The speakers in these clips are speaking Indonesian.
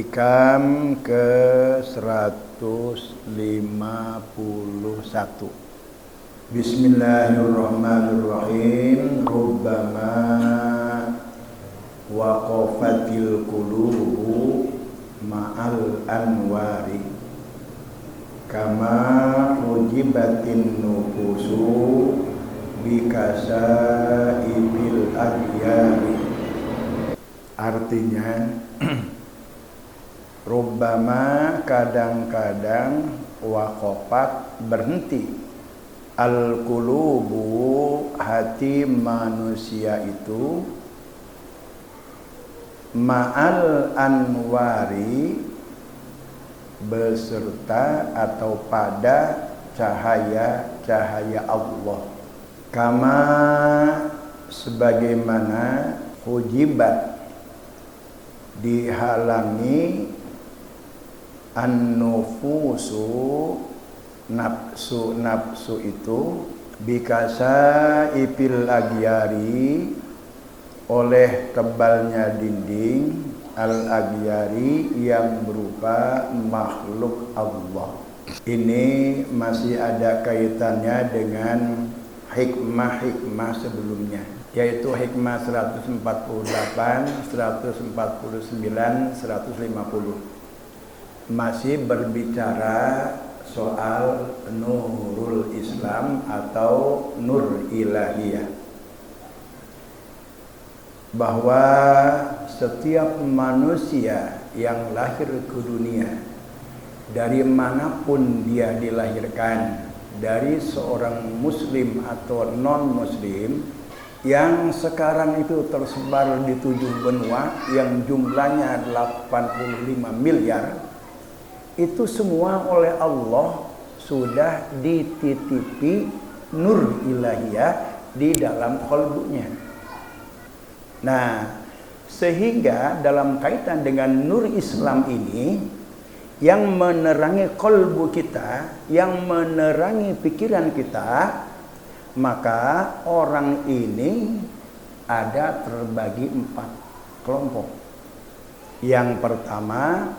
Hikam ke-151. Bismillahirrahmanirrahim. Rubbama waqafatil qulubu ma'al anwari kama ujibatin nufusu bikasaibil aghyari. Artinya rubbama kadang-kadang waqafat berhenti al-qulubu hati manusia itu ma'al anwari beserta atau pada cahaya-cahaya Allah, kama sebagaimana hujibat dihalangi an-nufusu nafsu itu bikasa ipil agyari oleh tebalnya dinding al-agyari yang berupa makhluk Allah. Ini masih ada kaitannya dengan hikmah-hikmah sebelumnya, yaitu hikmah 148, 149, 150. Masih berbicara soal nurul Islam atau nur ilahiyah, bahwa setiap manusia yang lahir ke dunia, dari manapun dia dilahirkan, dari seorang muslim atau non muslim, yang sekarang itu tersebar di 7 benua yang jumlahnya 85 miliar, itu semua oleh Allah sudah dititipi nur ilahiyah di dalam qalbunya. Nah, sehingga dalam kaitan dengan nur Islam ini yang menerangi qalbu kita, yang menerangi pikiran kita, maka orang ini ada terbagi 4 kelompok. Yang pertama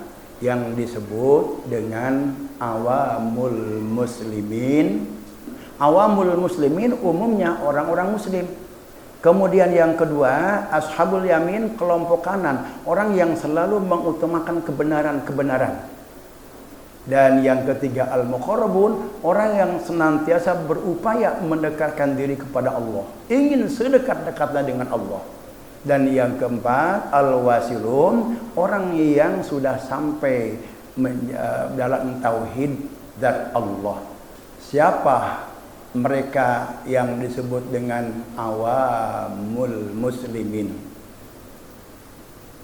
yang disebut dengan awamul muslimin. Awamul muslimin umumnya orang-orang muslim. Kemudian yang kedua, ashabul yamin, kelompok kanan, orang yang selalu mengutamakan kebenaran-kebenaran. Dan yang ketiga, al-muqarrabun, orang yang senantiasa berupaya mendekatkan diri kepada Allah, ingin sedekat-dekatnya dengan Allah. Dan yang keempat, al-wasilun, orang yang sudah sampai dalam tauhid zat Allah. Siapa mereka yang disebut dengan awamul muslimin?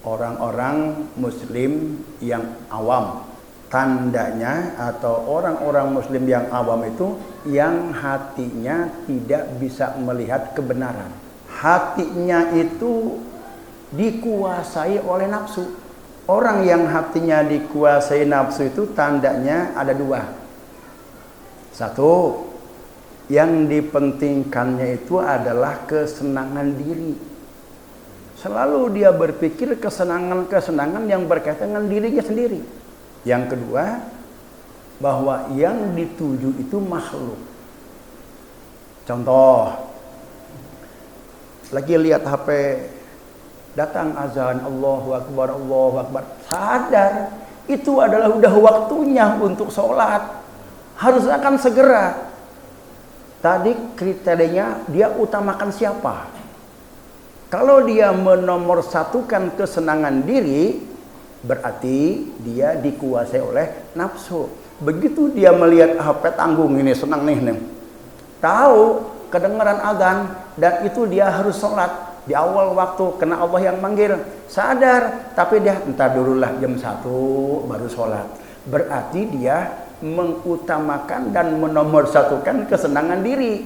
Orang-orang muslim yang awam. Tandanya atau orang-orang muslim yang awam itu yang hatinya tidak bisa melihat kebenaran. Hatinya itu dikuasai oleh nafsu. Orang yang hatinya dikuasai nafsu itu tandanya ada 2. Satu, yang dipentingkannya itu adalah kesenangan diri. Selalu dia berpikir kesenangan-kesenangan yang berkaitan dengan dirinya sendiri. Yang kedua, bahwa yang dituju itu makhluk. Contoh, lagi lihat HP, datang azan, Allahu Akbar, Allahu Akbar. Sadar, itu adalah udah waktunya untuk sholat. Harus akan segera. Tadi kriterianya dia utamakan siapa? Kalau dia menomorsatukan kesenangan diri, berarti dia dikuasai oleh nafsu. Begitu dia melihat HP tanggung ini, senang nih. Tahu kedengaran azan dan itu dia harus sholat di awal waktu karena Allah yang manggil. Sadar, tapi dia entar dululah jam 1 baru sholat. Berarti dia mengutamakan dan menomorsatukan kesenangan diri,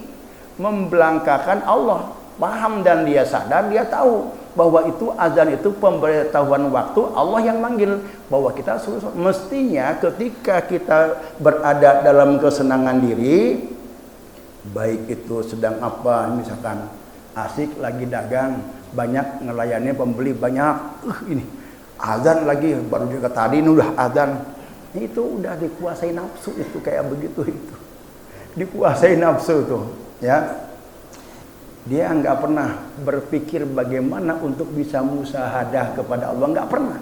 membelangkakan Allah. Paham dan dia sadar, dia tahu bahwa itu azan itu pemberitahuan waktu Allah yang manggil, bahwa kita mestinya ketika kita berada dalam kesenangan diri, baik itu sedang apa, misalkan asik lagi dagang, banyak ngelayani pembeli banyak, ini azan lagi, baru juga tadi udah azan. Itu udah dikuasai nafsu, itu kayak begitu itu. Dikuasai nafsu tuh, ya. Dia nggak pernah berpikir bagaimana untuk bisa musahadah kepada Allah, nggak pernah.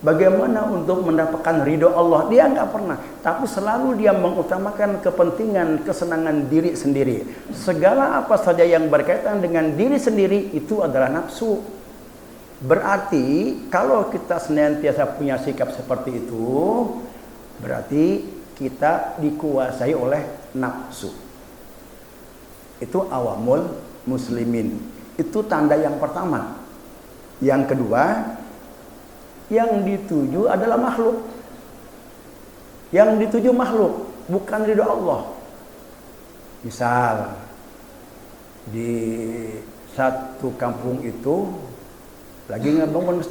Bagaimana untuk mendapatkan ridho Allah, dia nggak pernah. Tapi selalu dia mengutamakan kepentingan, kesenangan diri sendiri. Segala apa saja yang berkaitan dengan diri sendiri itu adalah nafsu. Berarti kalau kita senantiasa punya sikap seperti itu, berarti kita dikuasai oleh nafsu. Itu awamul muslimin. Itu tanda yang pertama. Yang kedua, yang dituju adalah makhluk. Yang dituju makhluk, bukan ridho Allah. Misal di satu kampung itu lagi ngebangun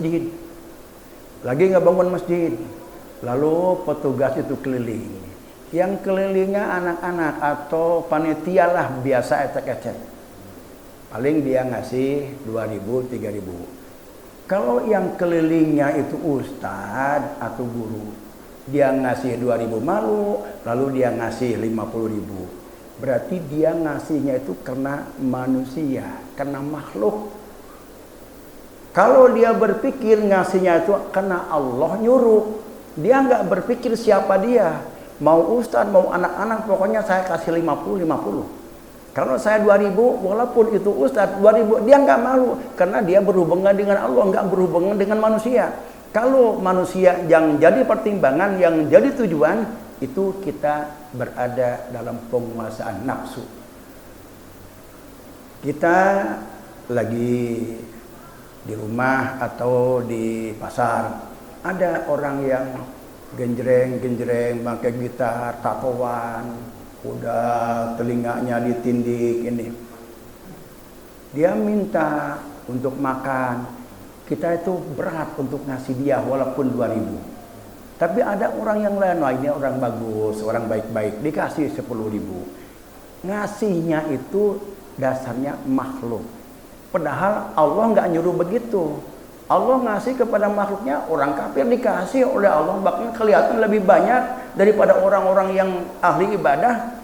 masjid. Lalu petugas itu keliling. Yang kelilingnya anak-anak atau panitia lah, biasa ecek-ecek. Paling dia ngasih 2.000, 3.000. Kalau yang kelilingnya itu ustadz atau guru, dia ngasih 2.000 malu, lalu dia ngasih 50.000. Berarti dia ngasihnya itu karena manusia, karena makhluk. Kalau dia berpikir ngasihnya itu karena Allah nyuruh, dia nggak berpikir siapa dia. Mau ustadz, mau anak-anak, pokoknya saya kasih 50. Kalau saya 2.000, walaupun itu ustadz 2.000, dia nggak malu karena dia berhubungan dengan Allah, nggak berhubungan dengan manusia. Kalau manusia yang jadi pertimbangan, yang jadi tujuan, itu kita berada dalam penguasaan nafsu. Kita lagi di rumah atau di pasar, ada orang yang genjreng pakai gitar, tatoan, udah telinganya ditindik ini. Dia minta untuk makan. Kita itu berat untuk ngasih dia walaupun 2.000. Tapi ada orang yang lain, wah ini orang bagus, orang baik-baik, dikasih 10.000. Ngasihnya itu dasarnya makhluk. Padahal Allah nggak nyuruh begitu. Allah ngasih kepada makhluknya, orang kafir dikasih oleh Allah, bahkan kelihatan lebih banyak daripada orang-orang yang ahli ibadah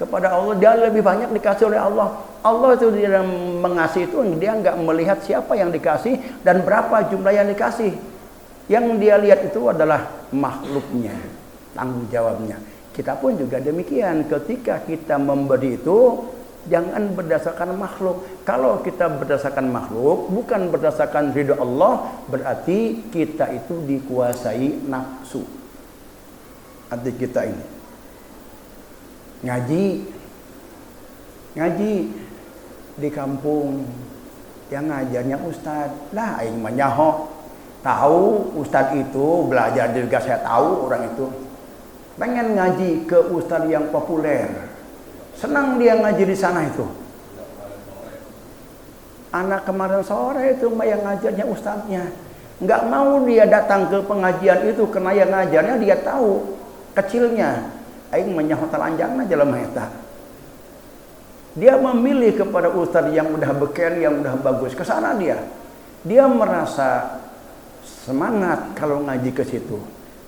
kepada Allah. Dia lebih banyak dikasih oleh Allah. Allah itu dia mengasihi itu, dia nggak melihat siapa yang dikasih dan berapa jumlah yang dikasih. Yang dia lihat itu adalah makhluknya, tanggung jawabnya. Kita pun juga demikian, ketika kita memberi itu jangan berdasarkan makhluk. Kalau kita berdasarkan makhluk, bukan berdasarkan ridho Allah, berarti kita itu dikuasai nafsu. Arti kita ini ngaji di kampung, yang ngajarnya ustadz. Lah aing mah nyaho tahu ustadz itu belajar juga, saya tahu orang itu pengen ngaji ke ustadz yang populer. Senang dia ngaji di sana itu. Anak kemarin sore itu yang ngajarnya ustadznya. Nggak mau dia datang ke pengajian itu karena yang ngajarnya dia tahu kecilnya. Aing menyaho telanjang aja lemah eta. Dia memilih kepada ustadz yang udah beken, yang udah bagus, ke sana dia. Dia merasa semangat kalau ngaji ke situ.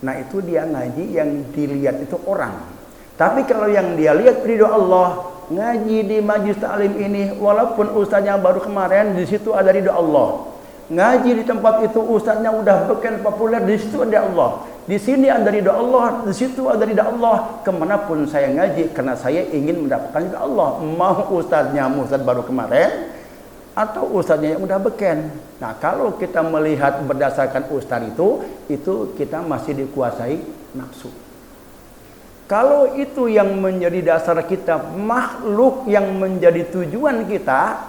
Nah itu dia ngaji yang dilihat itu orang. Tapi kalau yang dia lihat ridho Allah, ngaji di majlis ta'lim ini, walaupun ustaznya baru kemarin, di situ ada ridho Allah. Ngaji di tempat itu ustaznya udah beken populer, di situ ada Allah. Di sini ada ridho Allah, di situ ada ridho Allah. Kemanapun saya ngaji, karena saya ingin mendapatkan ridho Allah. Mau ustaznya ustaz baru kemarin, atau ustaznya yang udah beken. Nah kalau kita melihat berdasarkan ustaz itu kita masih dikuasai nafsu. Kalau itu yang menjadi dasar kita, makhluk yang menjadi tujuan kita,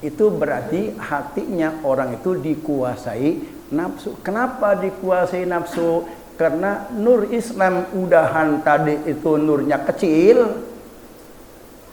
itu berarti hatinya orang itu dikuasai nafsu. Kenapa dikuasai nafsu? Karena nur Islam udahan tadi itu nurnya kecil.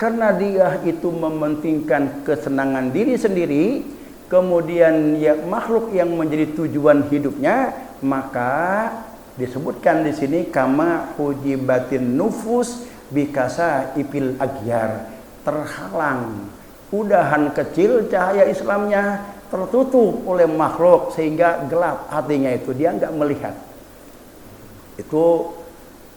Karena dia itu mementingkan kesenangan diri sendiri, kemudian ya makhluk yang menjadi tujuan hidupnya, maka disebutkan di sini kama hujibatin nufus bikasa ipil agyar, terhalang udahan kecil cahaya Islamnya tertutup oleh makhluk sehingga gelap hatinya itu, dia nggak melihat. Itu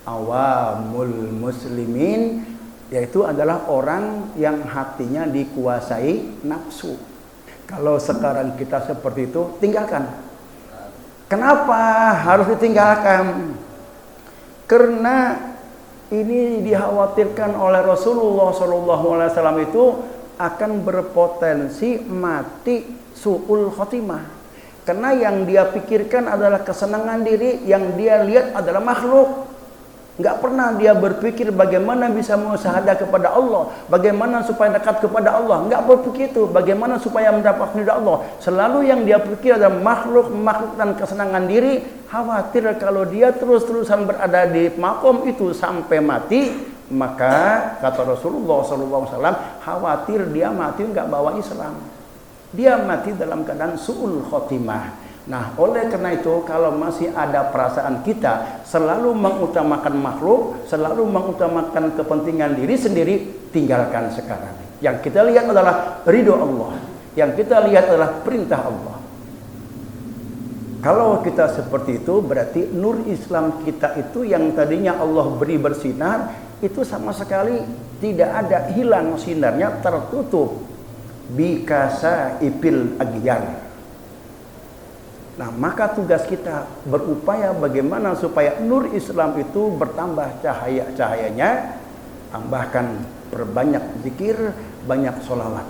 awamul muslimin, yaitu adalah orang yang hatinya dikuasai nafsu. Kalau sekarang kita seperti itu, tinggalkan. Kenapa harus ditinggalkan? Karena ini dikhawatirkan oleh Rasulullah SAW itu akan berpotensi mati su'ul khotimah. Karena yang dia pikirkan adalah kesenangan diri, yang dia lihat adalah makhluk. Nggak pernah dia berpikir bagaimana bisa musyahadah kepada Allah, bagaimana supaya dekat kepada Allah. Nggak berpikir itu, bagaimana supaya mendapat ridha Allah. Selalu yang dia pikir adalah makhluk dan kesenangan diri. Khawatir kalau dia terus-terusan berada di makom itu sampai mati, maka kata Rasulullah SAW, khawatir dia mati nggak bawa Islam. Dia mati dalam keadaan su'ul khotimah. Nah, oleh karena itu kalau masih ada perasaan kita selalu mengutamakan makhluk, selalu mengutamakan kepentingan diri sendiri, tinggalkan sekarang. Yang kita lihat adalah ridho Allah, yang kita lihat adalah perintah Allah. Kalau kita seperti itu, berarti nur Islam kita itu yang tadinya Allah beri bersinar, itu sama sekali tidak ada, hilang sinarnya, tertutup. Bikasa ipil agyar. Nah, maka tugas kita berupaya bagaimana supaya nur Islam itu bertambah cahayanya, tambahkan perbanyak zikir, banyak sholawat.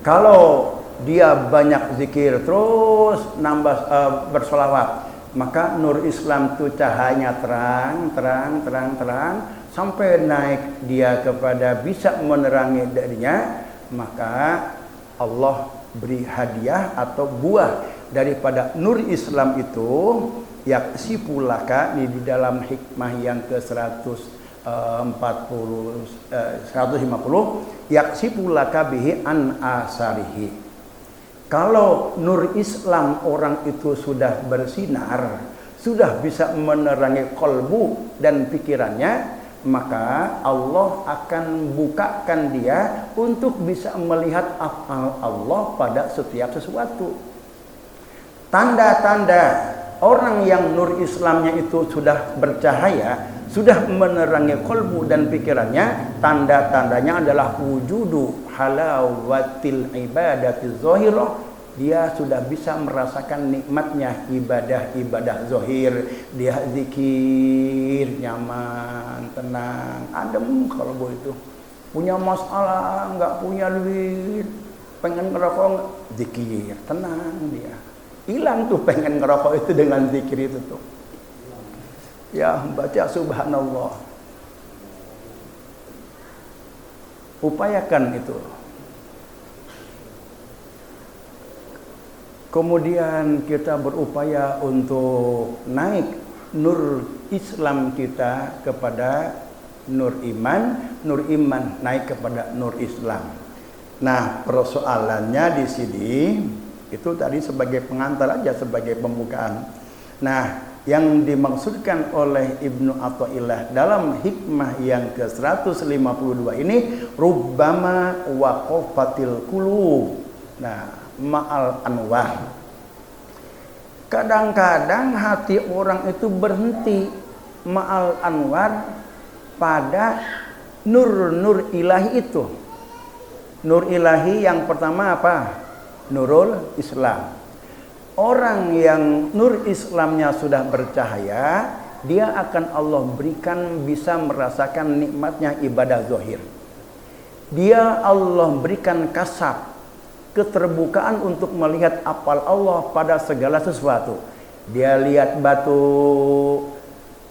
Kalau dia banyak zikir terus nambah bersolawat, maka nur Islam itu cahayanya terang sampai naik dia kepada bisa menerangi darinya, maka Allah beri hadiah atau buah daripada nur Islam itu, yaksipulaka, di dalam hikmah yang ke 150 yaksipulaka bihi an asarihi. Kalau nur Islam orang itu sudah bersinar, sudah bisa menerangi kolbu dan pikirannya, maka Allah akan bukakan dia untuk bisa melihat afal Allah pada setiap sesuatu. Tanda-tanda orang yang nur Islamnya itu sudah bercahaya, sudah menerangi kolbu dan pikirannya, tanda-tandanya adalah wujudu halawatil ibadati zahirah. Dia sudah bisa merasakan nikmatnya ibadah zahir. Dia zikir nyaman, tenang, adem kalbu itu. Punya masalah, nggak punya duit, pengen ngerokok, zikir, tenang dia. Hilang tuh pengen ngerokok itu dengan zikir itu tuh. Ya, baca subhanallah. Upayakan itu. Kemudian kita berupaya untuk naik nur Islam kita kepada nur iman naik kepada nur Islam. Nah, persoalannya di sini itu tadi sebagai pengantar aja, sebagai pembukaan. Nah, yang dimaksudkan oleh Ibnu Athaillah dalam hikmah yang ke-152 ini, rubbama waqafatil qulub. Nah, ma'al anwar. Kadang-kadang hati orang itu berhenti ma'al anwar pada nur-nur ilahi itu. Nur ilahi yang pertama apa? Nurul Islam. Orang yang nur Islamnya sudah bercahaya, dia akan Allah berikan bisa merasakan nikmatnya ibadah zahir. Dia Allah berikan kasab, keterbukaan untuk melihat afal Allah pada segala sesuatu. Dia lihat batu,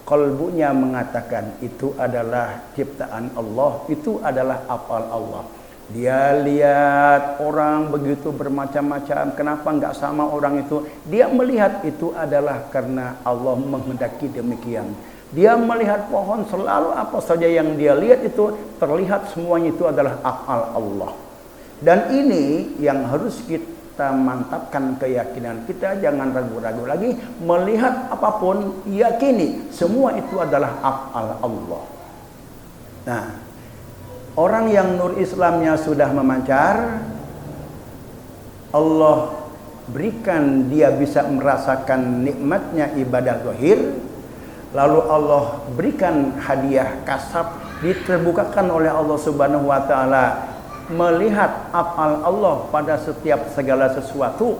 kalbunya mengatakan itu adalah ciptaan Allah, itu adalah afal Allah. Dia lihat orang begitu bermacam-macam, kenapa enggak sama orang itu? Dia melihat itu adalah karena Allah menghendaki demikian. Dia melihat pohon, selalu apa saja yang dia lihat itu terlihat semuanya itu adalah afal Allah. Dan ini yang harus kita mantapkan keyakinan kita, jangan ragu-ragu lagi, melihat apapun yakini semua itu adalah af'al Allah. Nah, orang yang nur Islamnya sudah memancar, Allah berikan dia bisa merasakan nikmatnya ibadah zahir, lalu Allah berikan hadiah kasab, diterbukakan oleh Allah Subhanahu wa taala melihat afal Allah pada setiap segala sesuatu.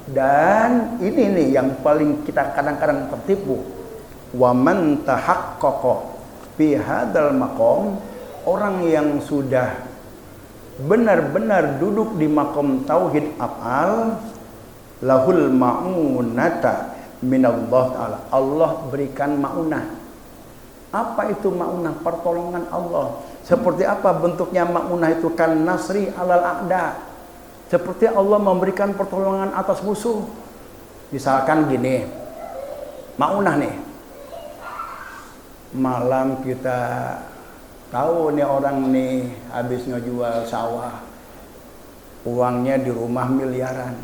Dan ini nih yang paling kita kadang-kadang tertipu. Wa man tahaqqaqa fi hadzal maqam, orang yang sudah benar-benar duduk di makom tauhid afal, lahul ma'unata minallah ta'ala. Allah berikan ma'unah. Apa itu ma'unah? Pertolongan Allah. Seperti apa bentuknya ma'unah itu? Kan nasri alal a'da. Seperti Allah memberikan pertolongan atas musuh. Misalkan gini, ma'unah nih. Malam kita tahu nih orang nih habis ngejual sawah, uangnya di rumah miliaran.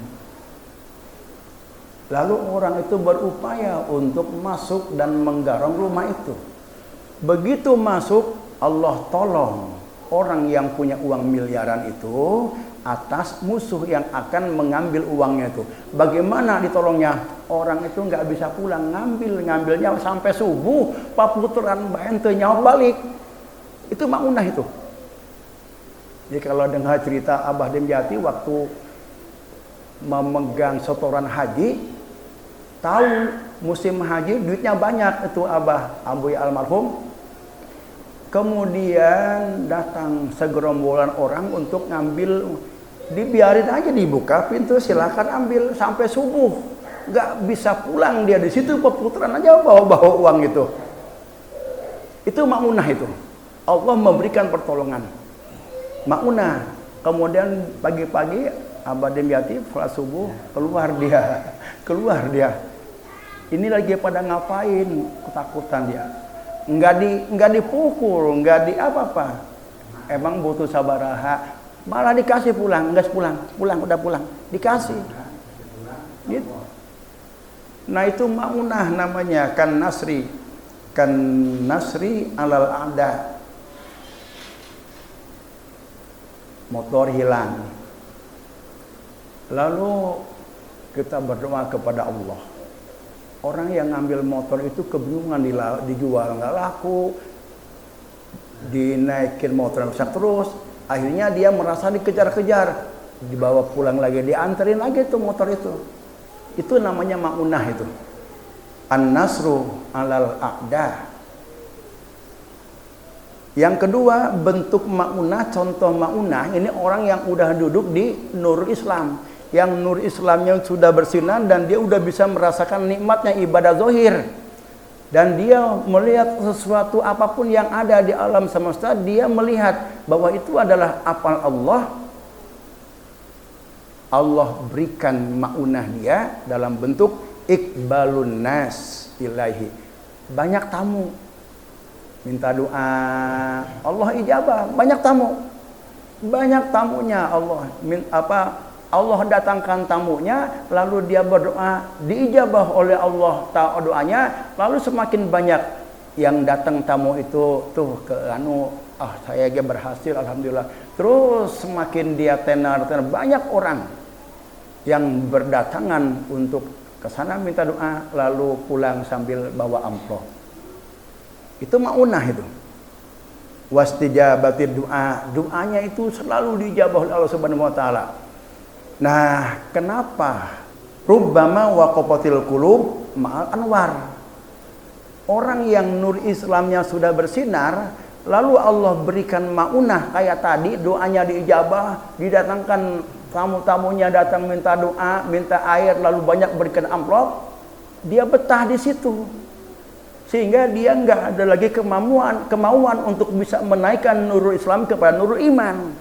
Lalu orang itu berupaya untuk masuk dan menggarong rumah itu. Begitu masuk, Allah tolong orang yang punya uang miliaran itu atas musuh yang akan mengambil uangnya itu. Bagaimana ditolongnya? Orang itu nggak bisa pulang, ngambilnya sampai subuh, paputran bente nyawa balik. Itu ma'unah itu. Jadi kalau dengar cerita Abah Dimyati waktu memegang setoran haji, tahu musim haji duitnya banyak itu Abah Abuy almarhum. Kemudian datang segerombolan orang untuk ngambil, dibiarin aja dibuka pintu, silakan ambil sampai subuh. Nggak bisa pulang dia di situ, peputaran aja bawa-bawa uang itu. Itu ma'unah itu. Allah memberikan pertolongan. Ma'unah. Kemudian pagi-pagi Abah Dimyati sholat subuh keluar dia. Ini lagi pada ngapain? Ketakutan dia. Enggak dipukul, enggak di apa-apa. Emang butuh sabaraha, malah dikasih pulang, enggak pulang, udah pulang, dikasih. Gitu. Nah itu ma'unah namanya, kan nasri alal ada. Motor hilang. Lalu kita berdoa kepada Allah. Orang yang ngambil motor itu kebingungan, dijual nggak laku, dinaikin motor bisa terus, akhirnya dia merasa dikejar-kejar, dibawa pulang lagi, dianterin lagi tuh motor itu. Itu namanya ma'unah itu. An-nasru alal a'da. Yang kedua bentuk ma'unah, contoh ma'unah, ini orang yang udah duduk di nur Islam. Yang nur Islamnya sudah bersinar dan dia udah bisa merasakan nikmatnya ibadah zahir. Dan dia melihat sesuatu apapun yang ada di alam semesta, dia melihat bahwa itu adalah afal Allah. Allah berikan ma'unah dia dalam bentuk iqbalun nas ilahi. Banyak tamu minta doa, Allah ijabah. Banyak tamunya Allah. Allah datangkan tamunya, lalu dia berdoa, diijabah oleh Allah doanya, lalu semakin banyak yang datang tamu itu tuh ke saya berhasil alhamdulillah. Terus semakin dia tenar banyak orang yang berdatangan untuk ke sana minta doa, lalu pulang sambil bawa amplop. Itu ma'unah itu. Wastijabatid doanya itu selalu dijabah oleh Allah Subhanahu wa taala. Nah, kenapa rubbama waqafatil qulub ma'al anwar? Orang yang nur Islamnya sudah bersinar, lalu Allah berikan ma'unah kayak tadi, doanya diijabah, didatangkan tamu-tamunya datang minta doa, minta air, lalu banyak berikan amplop, dia betah di situ. Sehingga dia enggak ada lagi kemauan untuk bisa menaikkan nurul Islam kepada nurul iman.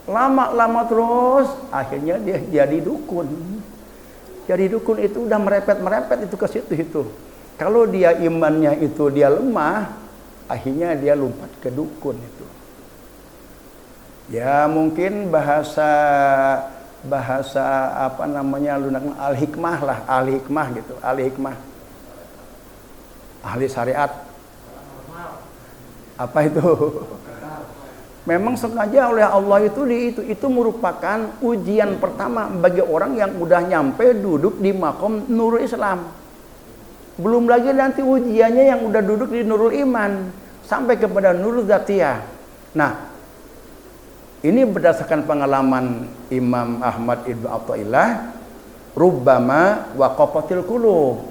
Lama-lama terus akhirnya dia jadi dukun. Jadi dukun itu udah merepet itu ke situ itu. Kalau dia imannya itu dia lemah, akhirnya dia lompat ke dukun itu. Ya mungkin bahasa apa namanya lunak al-hikmah lah, al-hikmah gitu, al-hikmah. Ahli syariat. Apa itu? Memang sengaja oleh Allah itu merupakan ujian pertama bagi orang yang udah nyampe duduk di makom Nurul Islam. Belum lagi nanti ujiannya yang udah duduk di Nurul Iman sampai kepada Nurul Dzatiyah. Nah, ini berdasarkan pengalaman Imam Ahmad Ibn Athaillah, rubbama waqafatil qulub.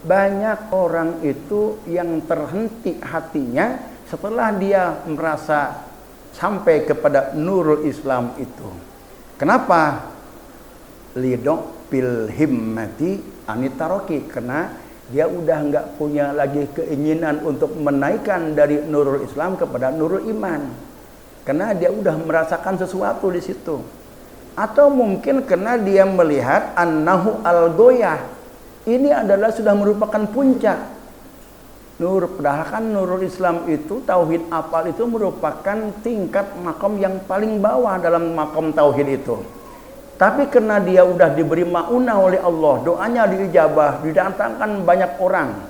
Banyak orang itu yang terhenti hatinya setelah dia merasa sampai kepada Nurul Islam itu. Kenapa? Lidok bil himmati anitaroki, karena dia udah nggak punya lagi keinginan untuk menaikkan dari Nurul Islam kepada Nurul Iman, karena dia udah merasakan sesuatu di situ. Atau mungkin karena dia melihat annahu al-goyah, ini adalah sudah merupakan puncak. Padahal kan Nurul Islam itu, tauhid apal itu merupakan tingkat makom yang paling bawah dalam makom tauhid itu. Tapi karena dia udah diberi maunah oleh Allah, doanya diijabah, didatangkan banyak orang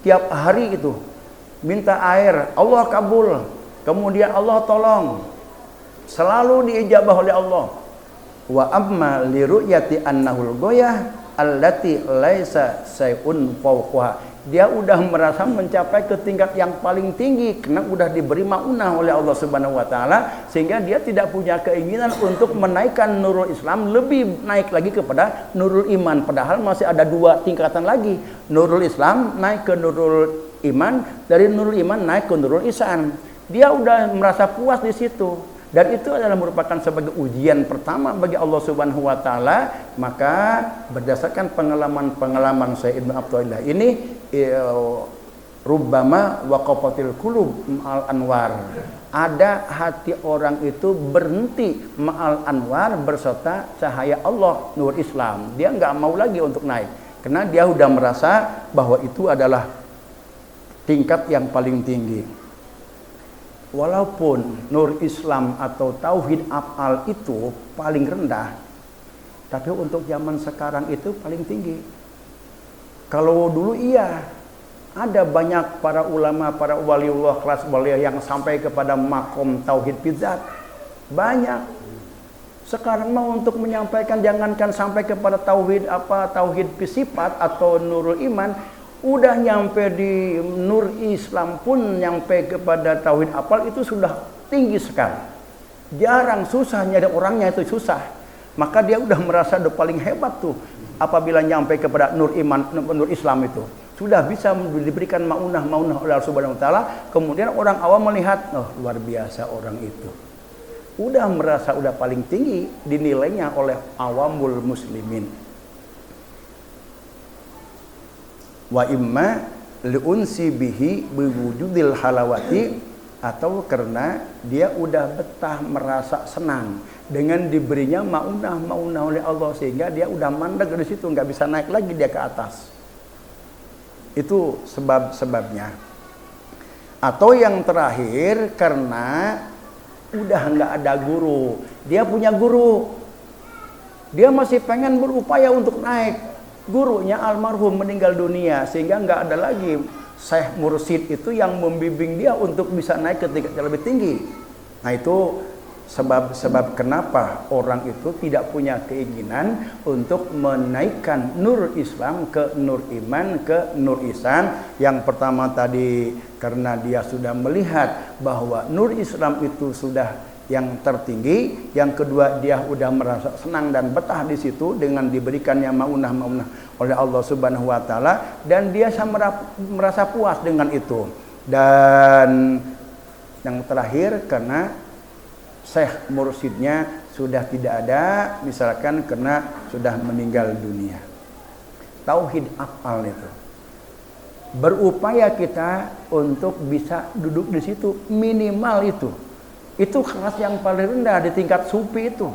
tiap hari itu minta air, Allah kabul, kemudian Allah tolong, selalu diijabah oleh Allah. Wa amma li ru'yati annahul goyah allati laisa sayun fawqaha, dia udah merasa mencapai ke tingkat yang paling tinggi karena udah diberi maunah oleh Allah Subhanahu wa taala, sehingga dia tidak punya keinginan untuk menaikkan Nurul Islam lebih naik lagi kepada Nurul Iman, padahal masih ada dua tingkatan lagi. Nurul Islam naik ke Nurul Iman, dari Nurul Iman naik ke Nurul Ihsan. Dia udah merasa puas di situ. Dan itu adalah merupakan sebagai ujian pertama bagi Allah Subhanahu wa taala. Maka berdasarkan pengalaman Syekh Ibnu Athaillah ini, rubbama waqafatil qulub ma'al anwar. Ada hati orang itu berhenti ma'al anwar, berserta cahaya Allah, Nur Islam. Dia nggak mau lagi untuk naik, karena dia sudah merasa bahwa itu adalah tingkat yang paling tinggi. Walaupun Nur Islam atau tauhid af'al itu paling rendah, tapi untuk zaman sekarang itu paling tinggi. Kalau dulu iya, ada banyak para ulama, para waliullah, kelas wali yang sampai kepada makom tauhid bidzat. Banyak. Sekarang mau untuk menyampaikan, jangankan sampai kepada tauhid tauhid sifat atau Nurul Iman, udah nyampe di Nur Islam pun nyampe kepada tauhid apal itu sudah tinggi sekali. Jarang, susah nyari orangnya, itu susah. Maka dia udah merasa udah paling hebat tuh apabila nyampe kepada Nur Iman, Nur Islam itu. Sudah bisa diberikan maunah oleh Allah Subhanahu wa taala. Kemudian orang awam melihat, oh luar biasa orang itu. Udah merasa udah paling tinggi dinilainya oleh awamul muslimin. Wa imma liunsi bihi biwujudil halawati, atau karena dia udah betah merasa senang dengan diberinya maunah oleh Allah, sehingga dia udah mandek dari situ, nggak bisa naik lagi dia ke atas. Itu sebabnya. Atau yang terakhir karena udah nggak ada guru, dia punya guru, dia masih pengen berupaya untuk naik. Gurunya almarhum meninggal dunia, sehingga nggak ada lagi syekh mursyid itu yang membimbing dia untuk bisa naik ke tingkat yang lebih tinggi. Nah itu sebab kenapa orang itu tidak punya keinginan untuk menaikkan Nur Islam ke Nur Iman, ke Nur Ihsan. Yang pertama tadi karena dia sudah melihat bahwa Nur Islam itu sudah yang tertinggi. Yang kedua, dia udah merasa senang dan betah di situ dengan diberikannya maunah oleh Allah Subhanahu wa taala, dan dia merasa puas dengan itu. Dan yang terakhir karena syekh mursyidnya sudah tidak ada, misalkan karena sudah meninggal dunia. Tauhid af'al itu berupaya kita untuk bisa duduk di situ, minimal itu kelas yang paling rendah di tingkat sufi itu.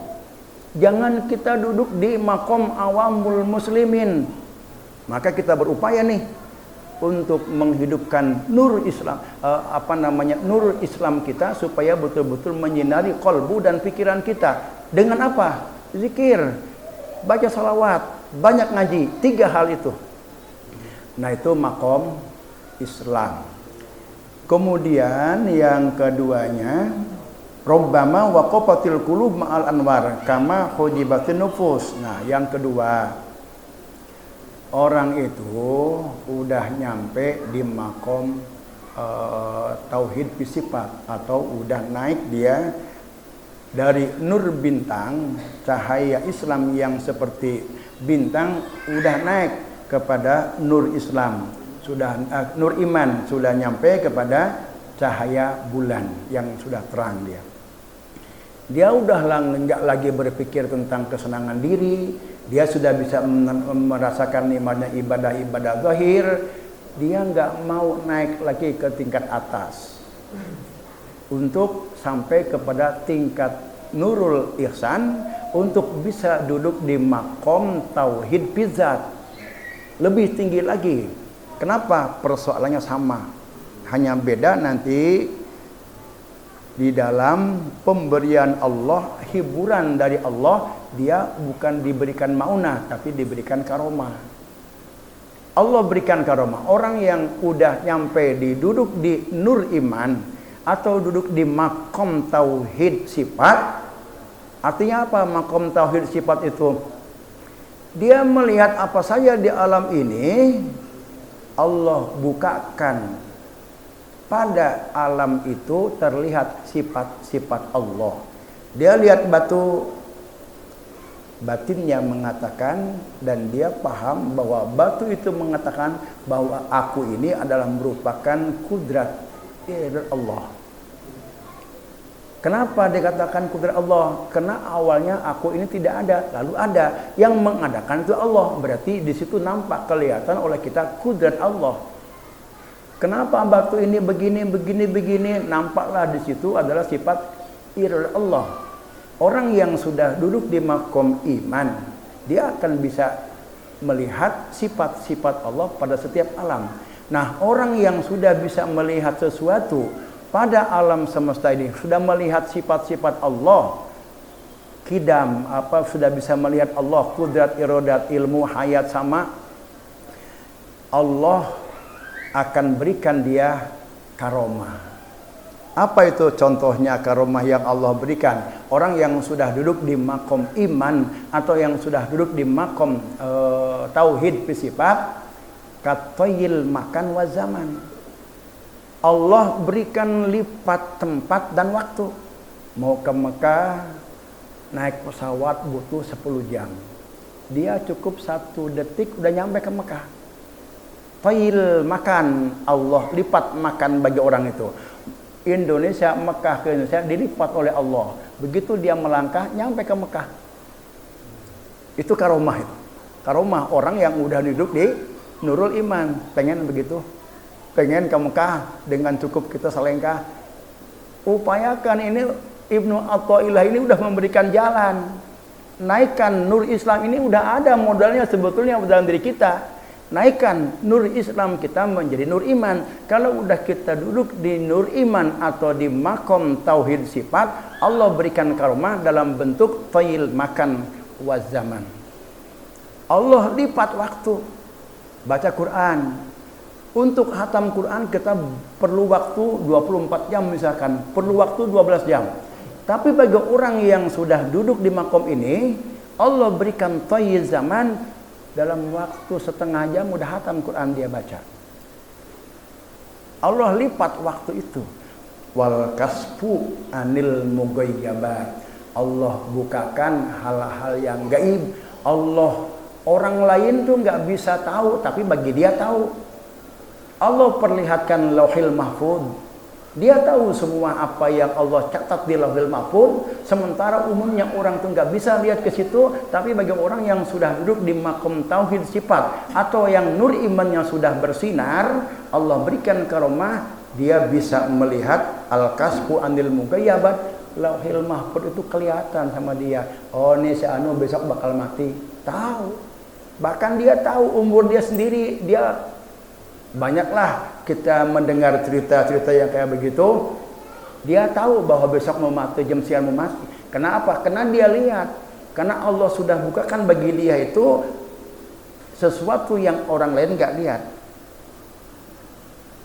Jangan kita duduk di makom awamul muslimin. Maka kita berupaya nih untuk menghidupkan nur Islam, nur Islam kita, supaya betul-betul menyinari kolbu dan pikiran kita. Dengan apa? Zikir, baca salawat, banyak ngaji. 3 hal itu. Nah itu makom Islam. Kemudian yang keduanya Rabbama waqafatil qulub ma'al anwar kama hujibatin nufus. Nah, yang kedua, orang itu udah nyampe di makom tauhid sifat, atau udah naik dia dari nur bintang, cahaya Islam yang seperti bintang, udah naik kepada nur Islam, sudah nur iman, sudah nyampe kepada cahaya bulan yang sudah terang dia. Dia udah nggak lagi berpikir tentang kesenangan diri, dia sudah bisa merasakan nikmatnya ibadah-ibadah zahir, dia nggak mau naik lagi ke tingkat atas untuk sampai kepada tingkat nurul ihsan, untuk bisa duduk di makom tauhid bizat lebih tinggi lagi. Kenapa? Persoalannya sama, hanya beda nanti di dalam pemberian Allah, hiburan dari Allah, dia bukan diberikan maunah tapi diberikan karomah. Allah berikan karomah. Orang yang udah nyampe duduk di nur iman atau duduk di makom tauhid sifat. Artinya apa makom tauhid sifat itu? Dia melihat apa saja di alam ini, Allah bukakan. Pada alam itu terlihat sifat-sifat Allah. Dia lihat batu, batinnya mengatakan, dan dia paham bahwa batu itu mengatakan bahwa aku ini adalah merupakan kudrat Allah. Kenapa dikatakan kudrat Allah? Karena awalnya aku ini tidak ada, lalu ada. Yang mengadakan itu Allah. Berarti di situ nampak, kelihatan oleh kita kudrat Allah. Kenapa batu ini begini? Nampaklah di situ adalah sifat iradah Allah. Orang yang sudah duduk di makom iman, dia akan bisa melihat sifat-sifat Allah pada setiap alam. Nah, orang yang sudah bisa melihat sesuatu pada alam semesta ini, sudah melihat sifat-sifat Allah, kidam, sudah bisa melihat Allah, kudrat, iradat, ilmu, hayat, sama, Allah akan berikan dia karomah. Apa itu contohnya karomah yang Allah berikan? Orang yang sudah duduk di makom iman atau yang sudah duduk di makom tauhid sifat, katoyil makan wa zaman. Allah berikan lipat tempat dan waktu. Mau ke Mekah naik pesawat butuh 10 jam. Dia cukup 1 detik udah nyampe ke Mekah. Toyil makan, Allah lipat makan bagi orang itu. Indonesia, Mekah ke Indonesia dilipat oleh Allah. Begitu dia melangkah nyampe ke Mekah. Itu karomah itu. Karomah orang yang udah duduk di nurul iman. Pengen begitu? Pengen ke Mekah dengan cukup kita selengkah. Upayakan ini. Ibnu Athaillah ini udah memberikan jalan. Naikkan nur Islam ini udah ada modalnya sebetulnya dalam diri kita. Naikkan nur Islam kita menjadi nur iman. Kalau udah kita duduk di nur iman atau di makom tauhid sifat, Allah berikan karomah dalam bentuk toyil makan wa zaman. Allah lipat waktu baca Quran. Untuk hatam Quran kita perlu waktu 24 jam misalkan, perlu waktu 12 jam. Tapi bagi orang yang sudah duduk di makom ini, Allah berikan toyil zaman. Dalam waktu setengah jam udah hatam Quran dia baca. Allah lipat waktu itu. Wal kasfu anil mughayyabat. Allah bukakan hal-hal yang gaib. Orang lain tuh nggak bisa tahu, tapi bagi dia tahu. Allah perlihatkan Lauhil Mahfuz. Dia tahu semua apa yang Allah catat di Lauhil Mahfuz. Sementara umumnya orang tuh nggak bisa lihat ke situ, tapi bagi orang yang sudah duduk di makom tauhid sifat atau yang nur imannya sudah bersinar, Allah berikan karomah, dia bisa melihat al-kasfu anil mughayyabat. Lauhil Mahfuz itu kelihatan sama dia. Oh, ini si anu besok bakal mati. Tahu. Bahkan dia tahu umur dia sendiri. Dia banyaklah kita mendengar cerita-cerita yang kayak begitu. Dia tahu bahwa besok mau mati, jam sekian mau mati. Kenapa? Karena dia lihat. Karena Allah sudah bukakan bagi dia itu sesuatu yang orang lain nggak lihat.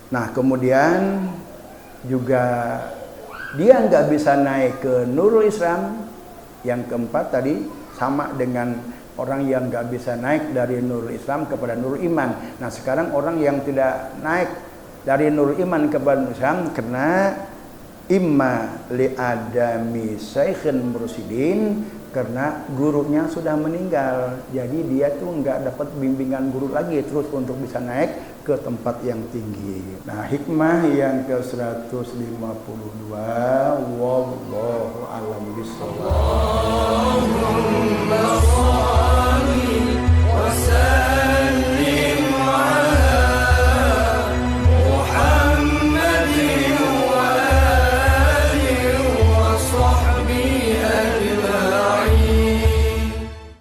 Nah, kemudian juga dia nggak bisa naik ke Nurul Islam. Yang keempat tadi sama dengan orang yang nggak bisa naik dari Nurul Islam kepada Nurul Iman. Nah sekarang orang yang tidak naik dari Nurul Iman kepada Nurul Islam karena imma li adami syaikhin mursidin, karena gurunya sudah meninggal, jadi dia tuh nggak dapat bimbingan guru lagi terus untuk bisa naik ke tempat yang tinggi. Nah hikmah yang ke 152, wallahu a'lam bishawab.